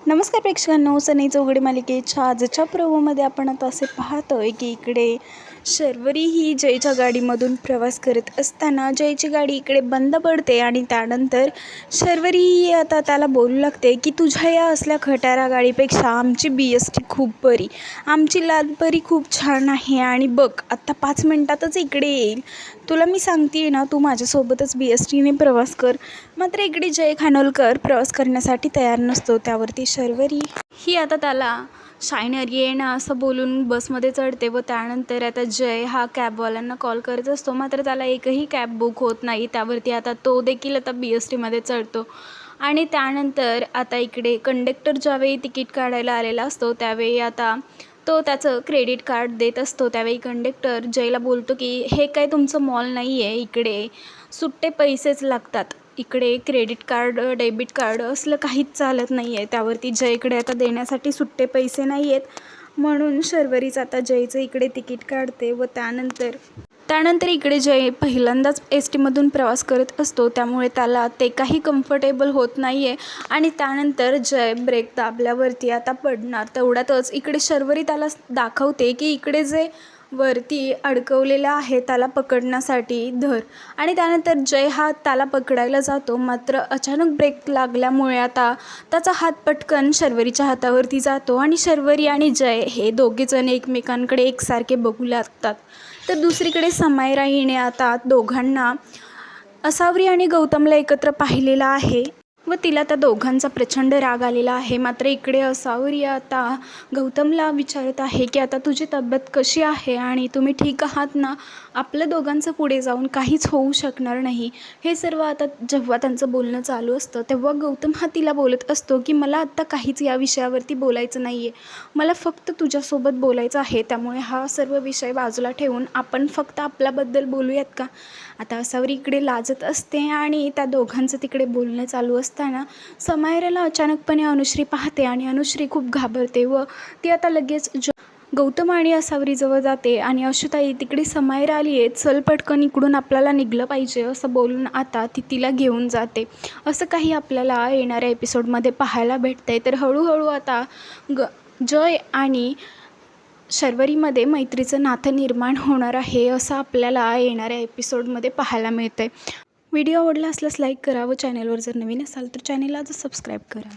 नमस्कार प्रेक्षकांनो, सनई चौघडी मालिकेच्या आजच्या प्रोमोमध्ये आपण आता असे पाहतोय की इकडे शर्वरी ही जयच्या गाडीमधून प्रवास करत असताना जयची गाडी इकडे बंद पडते आणि त्यानंतर शर्वरी ही आता त्याला बोलू लागते की तुझ्या या असल्या खटारा गाडीपेक्षा आमची BST खूप बरी, आमची लालपरी खूप छान आहे आणि बघ आत्ता 5 मिनिटातच इकडे येईल. तुला मी सांगते ना, तू माझ्यासोबतच BSTने प्रवास कर. मात्र इकडे जय खानोलकर प्रवास करण्यासाठी तयार नसतो. त्यावरती शर्वरी ही आता त्याला शायनर ये ना असं बोलून बसमध्ये चढते व त्यानंतर आता जय हा कॅबवाल्यांना कॉल करत असतो. मात्र त्याला एकही कॅब बुक होत नाही. त्यावरती आता तो देखील आता BSTमध्ये चढतो आणि त्यानंतर आता इकडे कंडक्टर ज्यावेळी तिकीट काढायला आलेला असतो त्यावेळी आता तो त्याचं क्रेडिट कार्ड देत असतो. त्यावेळी कंडक्टर जयला बोलतो की हे काय तुमचं मॉल नाही आहे, इकडे सुट्टे पैसेच लागतात, इकडे क्रेडिट कार्ड डेबिट कार्ड असलं काहीच चालत नाही आहे. त्यावरती जयकडे आता देण्यासाठी सुट्टे पैसे नाही आहेत, म्हणून शर्वरीच आता जयचं इकडे तिकीट काढते व त्यानंतर इकडे जय पहिल्यांदाच STमधून प्रवास करत असतो. त्यामुळे त्याला ते काही कम्फर्टेबल होत नाही आहे आणि त्यानंतर जय ब्रेक दाबल्यावरती आता पडणार. तेवढ्यातच इकडे शर्वरी त्याला दाखवते की इकडे जे वरती अडकवलेलं आहे त्याला पकडण्यासाठी धर आणि त्यानंतर जय हा त्याला पकडायला जातो. मात्र अचानक ब्रेक लागल्यामुळे आता त्याचा हात पटकन शर्वरीच्या हातावरती जातो आणि शर्वरी आणि जय हे दोघेजण एकमेकांकडे एकसारखे बघू लागतात. तर दुसरीकडे समायरा हिने आता दोघांना असावरी आणि गौतमला एकत्र पाहिलेलं आहे व तिला त्या दोघांचा प्रचंड राग आलेला आहे. मात्र इकडे असावरी आता गौतमला विचारत आहे की आता तुझी तब्येत कशी आहे आणि तुम्ही ठीक आहात ना, आपल्या दोघांचं पुढे जाऊन काहीच होऊ शकणार नाही. हे सर्व आता जेव्हा त्यांचं बोलणं चालू असतं तेव्हा गौतम हा तिला बोलत असतो की मला आत्ता काहीच या विषयावरती बोलायचं नाही आहे, मला फक्त तुझ्यासोबत बोलायचं आहे. त्यामुळे हा सर्व विषय बाजूला ठेवून आपण फक्त आपल्याबद्दल बोलूयात का. आता असावरी इकडे लाजत असते आणि त्या दोघांचं तिकडे बोलणं चालू असताना समायराला अचानकपणे अनुश्री पाहते आणि अनुश्री खूप घाबरते व ती आता लगेच गौतम आणि असावरीजवळ जाते आणि अशुताई तिकडे समायरा आली आहे, चल पटकन इकडून आपल्याला निघलं पाहिजे असं बोलून आता ती तिला घेऊन जाते. असं काही आपल्याला येणाऱ्या एपिसोडमध्ये पाहायला भेटतंय. तर हळूहळू आता जय आणि शर्वरीमध्ये मैत्रीचं नातं निर्माण होणार आहे असं आपल्याला येणाऱ्या एपिसोडमध्ये पाहायला मिळतं आहे. व्हिडिओ आवडला असल्यास लाईक करा व चॅनलवर जर नवीन असाल तर चॅनलला सबस्क्राईब करा.